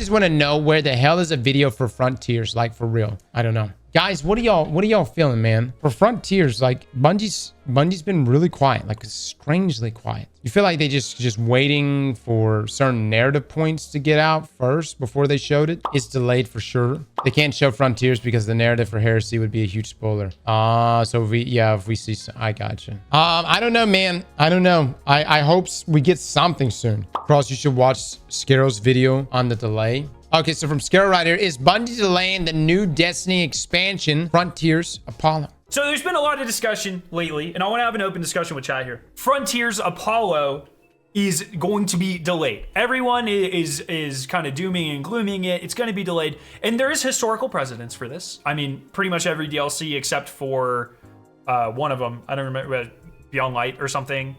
just want to know where the hell is a video for Frontiers, like for real. I don't know. Guys, what are y'all feeling, man? For Frontiers, like Bungie's been really quiet, like strangely quiet. You feel like they just waiting for certain narrative points to get out first before they showed it? It's delayed for sure. They can't show Frontiers because the narrative for Heresy would be a huge spoiler. So if we see, I gotcha. I don't know, man. I don't know. I hope we get something soon. Cross, you should watch Scaro's video on the delay. Okay, so from Scaro right here, is Bungie delaying the new Destiny expansion, Frontiers Apollo? So there's been a lot of discussion lately, and I want to have an open discussion with chat here. Frontiers Apollo is going to be delayed. Everyone is kind of dooming and glooming it. It's going to be delayed, and there is historical precedence for this. I mean, pretty much every DLC except for one of them, I don't remember, Beyond Light or something,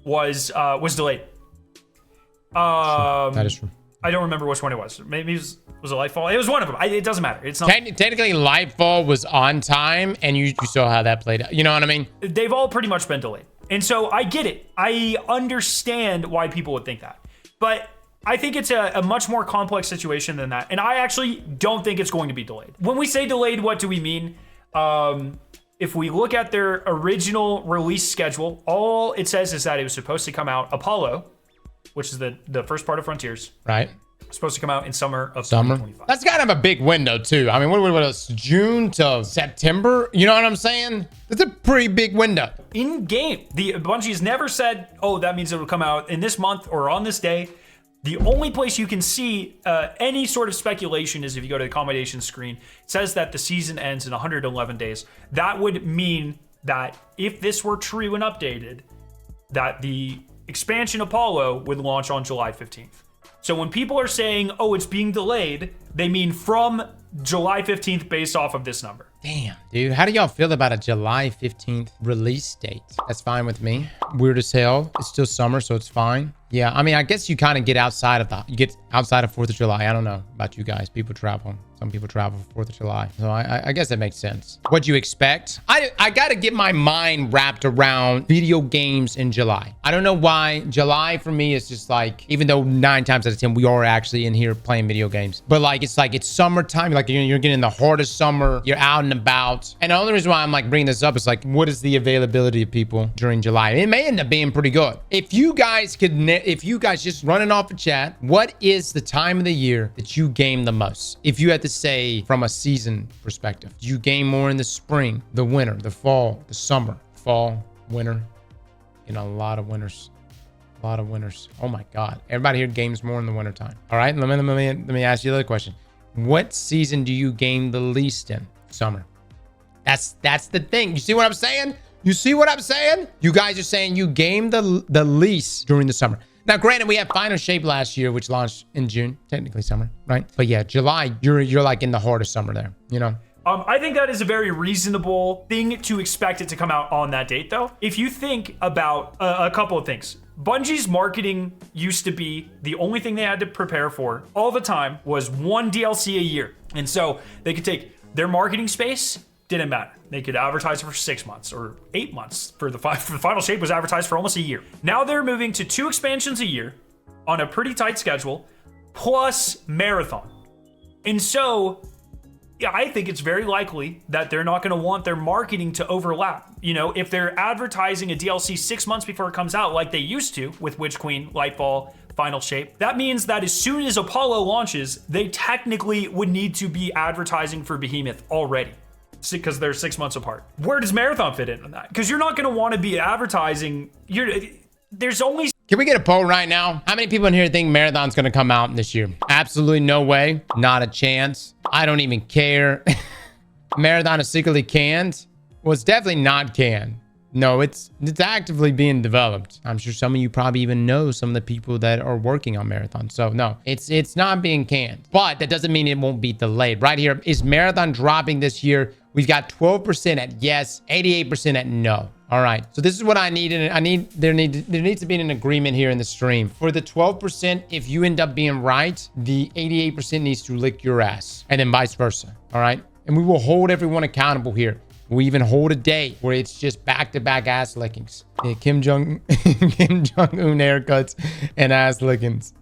was delayed. That is true. I don't remember which one it was. Maybe it was it Lightfall? It was one of them. It doesn't matter. It's not. Technically, Lightfall was on time, and you saw how that played out. You know what I mean? They've all pretty much been delayed. And so I get it. I understand why people would think that. But I think it's a much more complex situation than that. And I actually don't think it's going to be delayed. When we say delayed, what do we mean? If we look at their original release schedule, all it says is that it was supposed to come out Apollo, which is the first part of Frontiers. Right. Supposed to come out in summer of 2025. That's kind of a big window too. I mean, what was June to September? You know what I'm saying? That's a pretty big window. In game, the Bungie has never said, "Oh, that means it will come out in this month or on this day." The only place you can see any sort of speculation is if you go to the accommodation screen. It says that the season ends in 111 days. That would mean that if this were true and updated, that the expansion Apollo would launch on July 15th. So when people are saying, oh, it's being delayed, they mean from July 15th based off of this number. Damn, dude. How do y'all feel about a July 15th release date? That's fine with me. Weird as hell. It's still summer, so it's fine. Yeah, I mean, I guess you kind of get outside of 4th of July. I don't know about you guys. People travel. Some people travel for 4th of July. So I guess that makes sense. What do you expect? I got to get my mind wrapped around video games in July. I don't know why. July for me is just like, even though 9 times out of 10, we are actually in here playing video games. But like, it's summertime. Like you're getting the hardest summer. You're out and about. And the only reason why I'm like bringing this up is like, what is the availability of people during July? It may end up being pretty good. If you guys just running off a chat, what is the time of the year that you game the most? If you had to say from a season perspective, do you game more in the spring, the winter, the fall, the summer, fall, winter? You know, a lot of winters. Oh my God. Everybody here games more in the wintertime. All right, let me ask you the other question. What season do you game the least in? Summer. That's the thing. You see what I'm saying? You see what I'm saying? You guys are saying you game the least during the summer. Now, granted, we had Final Shape last year, which launched in June, technically summer, right? But yeah, July, you're like in the hardest summer there, you know? I think that is a very reasonable thing to expect it to come out on that date, though. If you think about a couple of things, Bungie's marketing used to be the only thing they had to prepare for all the time was one DLC a year. And so they could take their marketing space, didn't matter. They could advertise for 6 months or 8 months. For the Final Shape was advertised for almost a year. Now they're moving to 2 expansions a year on a pretty tight schedule, plus Marathon. And so, yeah, I think it's very likely that they're not going to want their marketing to overlap. You know, if they're advertising a DLC 6 months before it comes out, like they used to with Witch Queen, Lightfall, Final Shape, that means that as soon as Apollo launches, they technically would need to be advertising for Behemoth already, because they're 6 months apart. Where does Marathon fit in on that? Because you're not going to want to be advertising. There's only... Can we get a poll right now? How many people in here think Marathon's going to come out this year? Absolutely no way. Not a chance. I don't even care. Marathon is secretly canned. Well, it's definitely not canned. No, it's actively being developed. I'm sure some of you probably even know some of the people that are working on Marathon. So no, it's not being canned. But that doesn't mean it won't be delayed. Right here, is Marathon dropping this year? We've got 12% at yes, 88% at no. All right, so this is what I need. And there needs to be an agreement here in the stream. For the 12%, if you end up being right, the 88% needs to lick your ass, and then vice versa. All right, and we will hold everyone accountable here. We even hold a day where it's just back-to-back ass lickings. Yeah, Kim Jong-un haircuts and ass lickings.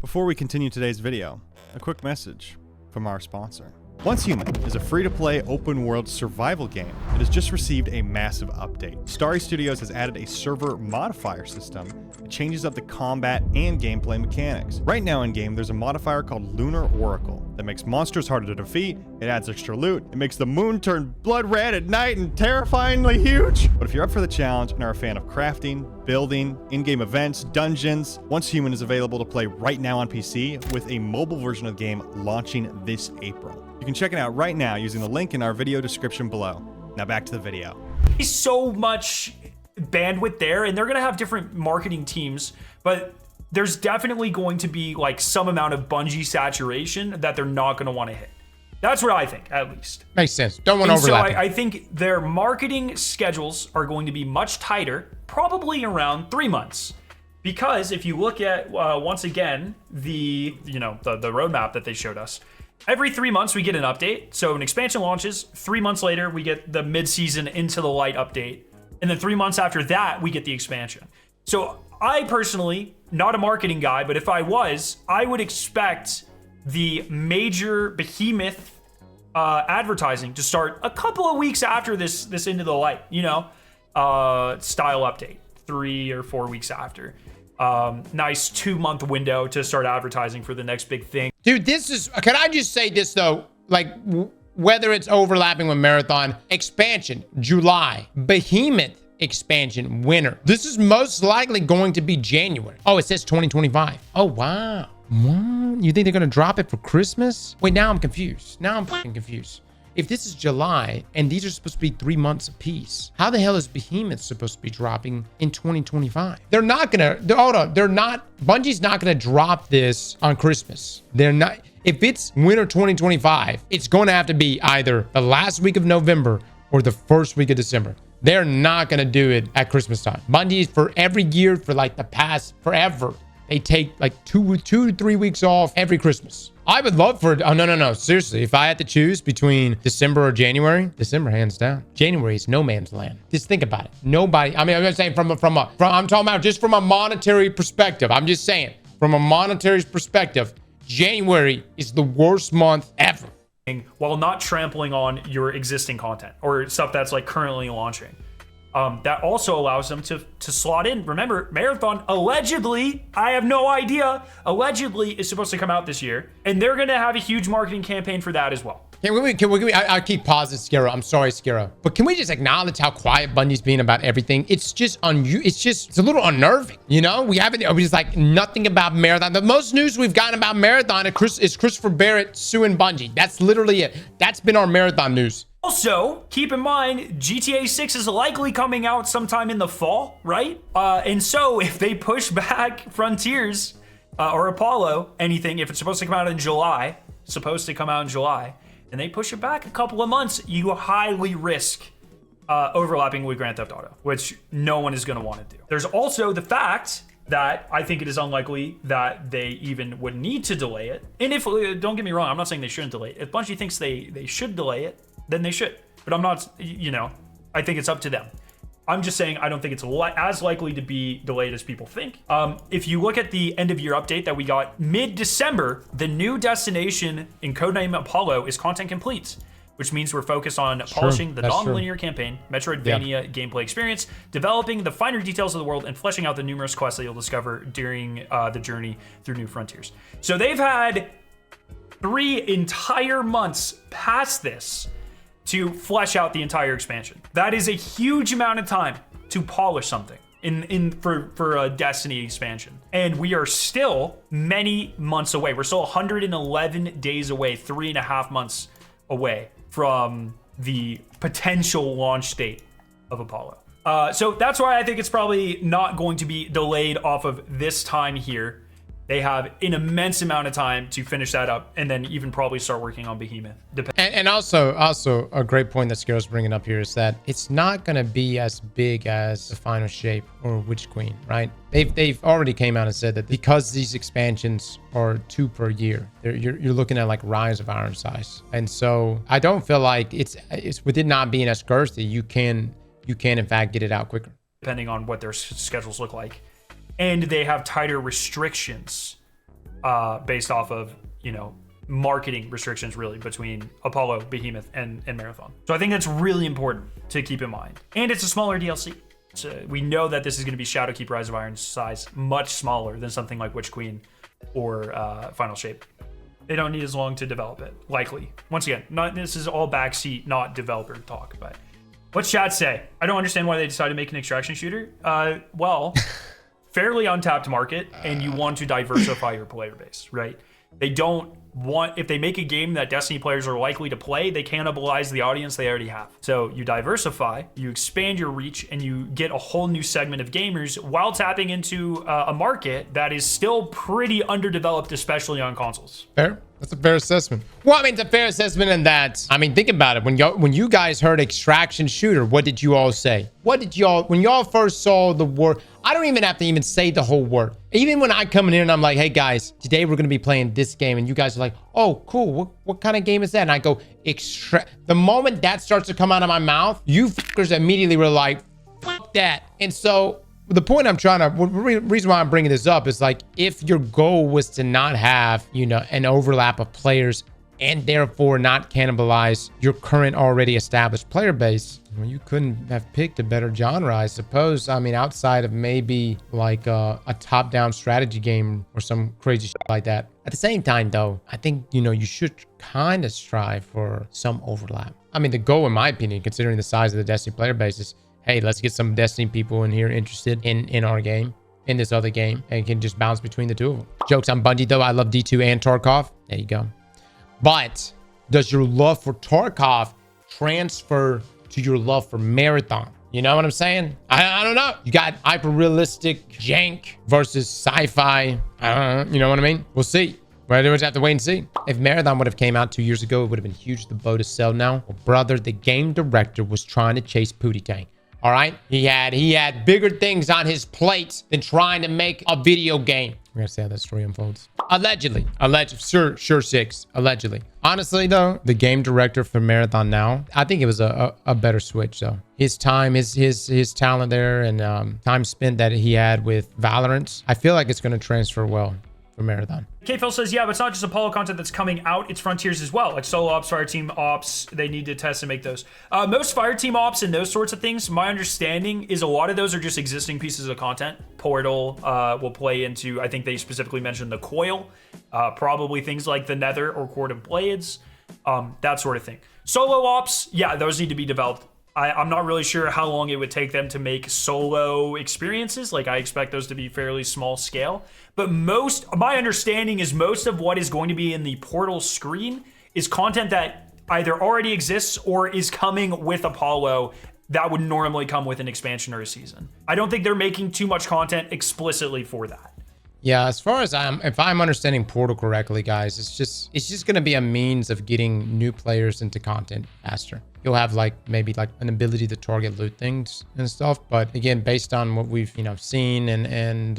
Before we continue today's video, a quick message from our sponsor. Once Human is a free-to-play open-world survival game that has just received a massive update. Starry Studios has added a server modifier system that changes up the combat and gameplay mechanics. Right now in-game, there's a modifier called Lunar Oracle that makes monsters harder to defeat, it adds extra loot, it makes the moon turn blood red at night and terrifyingly huge. But if you're up for the challenge and are a fan of crafting, building, in-game events, dungeons, Once Human is available to play right now on PC with a mobile version of the game launching this April. You can check it out right now using the link in our video description below. Now back to the video. So much bandwidth there, and they're going to have different marketing teams, but there's definitely going to be like some amount of Bungie saturation that they're not going to want to hit. That's what I think, at least. Makes sense. Don't want to overlap. So I think their marketing schedules are going to be much tighter, probably around 3 months. Because if you look at, once again, the roadmap that they showed us, every 3 months we get an update. So an expansion launches, 3 months later we get the mid-season Into the Light update. And then 3 months after that, we get the expansion. So I personally, not a marketing guy, but if I was, I would expect the major behemoth advertising to start a couple of weeks after this Into the Light, style update, 3 or 4 weeks after. Nice 2-month window to start advertising for the next big thing. Dude, can I just say this though? Like, whether it's overlapping with Marathon, expansion, July, Behemoth expansion, winter. This is most likely going to be January. Oh, it says 2025. Oh, wow. What? You think they're going to drop it for Christmas? Wait, now I'm confused. Now I'm fucking confused. If this is July and these are supposed to be 3 months apiece, how the hell is Behemoth supposed to be dropping in 2025? They're not gonna, hold on, Bungie's not gonna drop this on Christmas. They're not, if it's winter 2025, it's going to have to be either the last week of November or the first week of December. They're not gonna do it at Christmas time. Bungie, for every year, for like the past forever, they take like 2 to 3 weeks off every Christmas. I would love for it. Oh, no. Seriously, if I had to choose between December or January, December, hands down. January is no man's land. Just think about it. Nobody, I mean, I'm just saying I'm talking about just from a monetary perspective. I'm just saying from a monetary perspective, January is the worst month ever. While not trampling on your existing content or stuff that's like currently launching. That also allows them to slot in. Remember, Marathon allegedly, I have no idea, allegedly is supposed to come out this year, and they're going to have a huge marketing campaiign for that as well. Can we I keep pausing, Skiro. I'm sorry, Skiro. But can we just acknowledge how quiet Bungie's being about everything? It's just it's a little unnerving. We just like nothing about Marathon. The most news we've gotten about Marathon is Christopher Barrett suing Bungie. That's literally it. That's been our Marathon news. Also, keep in mind, GTA 6 is likely coming out sometime in the fall, right? And so if they push back Frontiers or Apollo, anything, if it's supposed to come out in July, and they push it back a couple of months, you highly risk overlapping with Grand Theft Auto, which no one is going to want to do. There's also the fact that I think it is unlikely that they even would need to delay it. And if, don't get me wrong, I'm not saying they shouldn't delay it. If Bungie thinks they should delay it, then they should. But I'm not, I think it's up to them. I'm just saying I don't think it's as likely to be delayed as people think. If you look at the end of year update that we got mid-December, the new destination in codename Apollo is content complete, which means we're focused on polishing the non-linear campaign, Metroidvania gameplay experience, developing the finer details of the world, and fleshing out the numerous quests that you'll discover during the journey through New Frontiers. So they've had 3 entire months past this to flesh out the entire expansion. That is a huge amount of time to polish something for a Destiny expansion. And we are still many months away. We're still 111 days away, 3.5 months away from the potential launch date of Apollo. So that's why I think it's probably not going to be delayed off of this time here. They have an immense amount of time to finish that up and then even probably start working on Behemoth. And also a great point that Skiro's bringing up here is that it's not going to be as big as the Final Shape or Witch Queen, right? They've already came out and said that because these expansions are 2 per year, you're looking at like Rise of Iron Size. And so I don't feel like it's with it not being as scarcity, you can in fact get it out quicker. Depending on what their schedules look like. And they have tighter restrictions based off of, marketing restrictions really between Apollo, Behemoth, and Marathon. So I think that's really important to keep in mind. And it's a smaller DLC. So we know that this is going to be Shadowkeep Rise of Iron size, much smaller than something like Witch Queen or Final Shape. They don't need as long to develop it, likely. Once again, this is all backseat, not developer talk. But what's chat say? I don't understand why they decided to make an extraction shooter. Well, fairly untapped market, and you want to diversify your player base, right? They don't want, if they make a game that Destiny players are likely to play, they cannibalize the audience they already have. So you diversify, you expand your reach, and you get a whole new segment of gamers while tapping into a market that is still pretty underdeveloped, especially on consoles. Fair. That's a fair assessment. Well, I mean, it's a fair assessment in that, I mean, think about it. When you guys heard extraction shooter, what did you all say? When y'all first saw the word, I don't even have to even say the whole word. Even when I come in here and I'm like, hey guys, today we're going to be playing this game. And you guys are like, oh, cool. What kind of game is that? And I go, the moment that starts to come out of my mouth, you fuckers immediately were like, fuck that. And so the point I'm trying to, reason why I'm bringing this up is like, if your goal was to not have, an overlap of players and therefore not cannibalize your current already established player base, well, you couldn't have picked a better genre, I suppose. I mean, outside of maybe like a top-down strategy game or some crazy shit like that. At the same time, though, I think, you should kind of strive for some overlap. I mean, the goal, in my opinion, considering the size of the Destiny player base is, hey, let's get some Destiny people in here interested in our game, in this other game, and can just bounce between the two of them. Jokes on Bungie, though. I love D2 and Tarkov. There you go. But does your love for Tarkov transfer to your love for Marathon? You know what I'm saying? I don't know. You got hyper-realistic jank versus sci-fi. I don't know. You know what I mean? We'll see. We'll just have to wait and see. If Marathon would have came out 2 years ago, it would have been huge. The boat is sell now. Well, brother, the game director was trying to chase Pootie Tang. All right, he had bigger things on his plate than trying to make a video game. We're gonna see how that story unfolds. Allegedly, sure, six. Allegedly. Honestly, though, the game director for Marathon now, I think it was a better switch. Though his time, his talent there, and time spent that he had with Valorant, I feel like it's gonna transfer well for Marathon. K-Phil says, yeah, but it's not just Apollo content that's coming out, it's Frontiers as well, like solo ops, fire team ops. They need to test and make those. Most fire team ops and those sorts of things, my understanding is a lot of those are just existing pieces of content. Portal will play into, I think they specifically mentioned the Coil, probably things like the Nether or Court of Blades, that sort of thing. Solo ops, yeah, those need to be developed. I'm not really sure how long it would take them to make solo experiences. Like, I expect those to be fairly small scale. But my understanding is most of what is going to be in the Portal screen is content that either already exists or is coming with Apollo that would normally come with an expansion or a season. I don't think they're making too much content explicitly for that. Yeah, as far as if I'm understanding Portal correctly, guys, it's just going to be a means of getting new players into content faster. You'll have maybe an ability to target loot things and stuff, but again, based on what we've seen and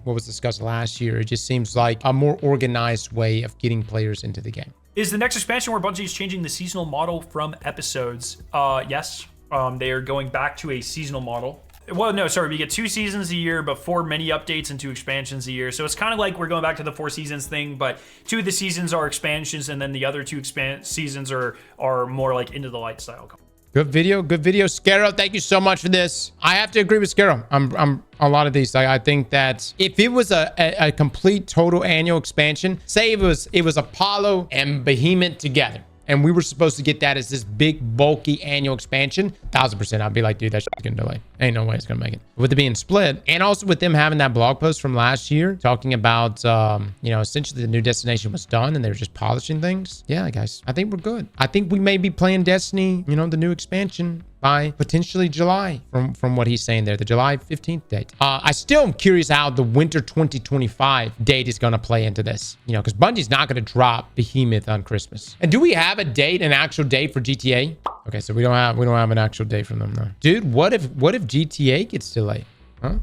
what was discussed last year, it just seems like a more organized way of getting players into the game. Is the next expansion where Bungie is changing the seasonal model from episodes? Yes, they are going back to a seasonal model. Well, no, sorry. We get 2 seasons a year, but 4 mini updates and 2 expansions a year. So it's kind of like we're going back to the 4 seasons thing, but 2 of the seasons are expansions, and then the other 2 seasons are more like Into the Light style. Good video. Scaro, thank you so much for this. I have to agree with Scaro. I'm a lot of these. I think that if it was a complete total annual expansion, say it was Apollo and Behemoth together, and we were supposed to get that as this big, bulky annual expansion, 1000%, I'd be like, dude, that shit's gonna delay. Ain't no way it's gonna make it. With it being split, and also with them having that blog post from last year, talking about, essentially the new destination was done and they were just polishing things. Yeah, guys, I think we're good. I think we may be playing Destiny, the new expansion, by potentially July from what he's saying there, the July 15th date. I still am curious how the winter 2025 date is going to play into this, because Bungie's not going to drop Behemoth on Christmas. And do we have an actual date for GTA? Okay, so we don't have an actual date from them though. Dude, what if GTA gets delayed? Huh?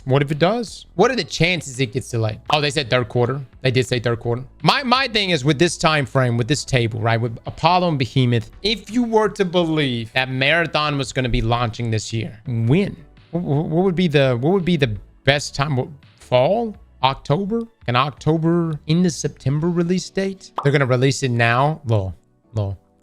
What if it does? What are the chances it gets delayed? Oh, they said 3rd quarter. They did say 3rd quarter. My thing is with this time frame, with this table, right? With Apollo and Behemoth, if you were to believe that Marathon was going to be launching this year, when? What would be the best time? Fall? October? An October into September release date? They're gonna release it now? Lol.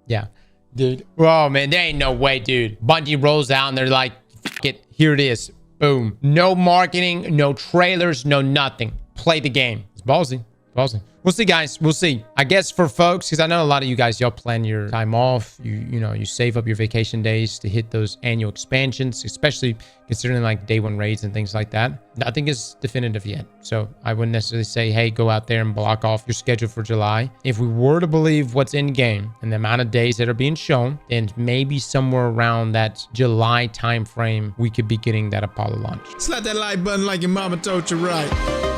Yeah. Dude. Oh man, there ain't no way, dude. Bungie rolls out and they're like, F it, here it is. Boom. No marketing, no trailers, no nothing. Play the game. It's ballsy. Ballsy. We'll see, guys. We'll see. I guess for folks, because I know a lot of you guys, y'all plan your time off. You know, you save up your vacation days to hit those annual expansions, especially considering like day one raids and things like that. Nothing is definitive yet. So I wouldn't necessarily say, hey, go out there and block off your schedule for July. If we were to believe what's in game and the amount of days that are being shown, then maybe somewhere around that July time frame, we could be getting that Apollo launch. Slap that like button like your mama told you right.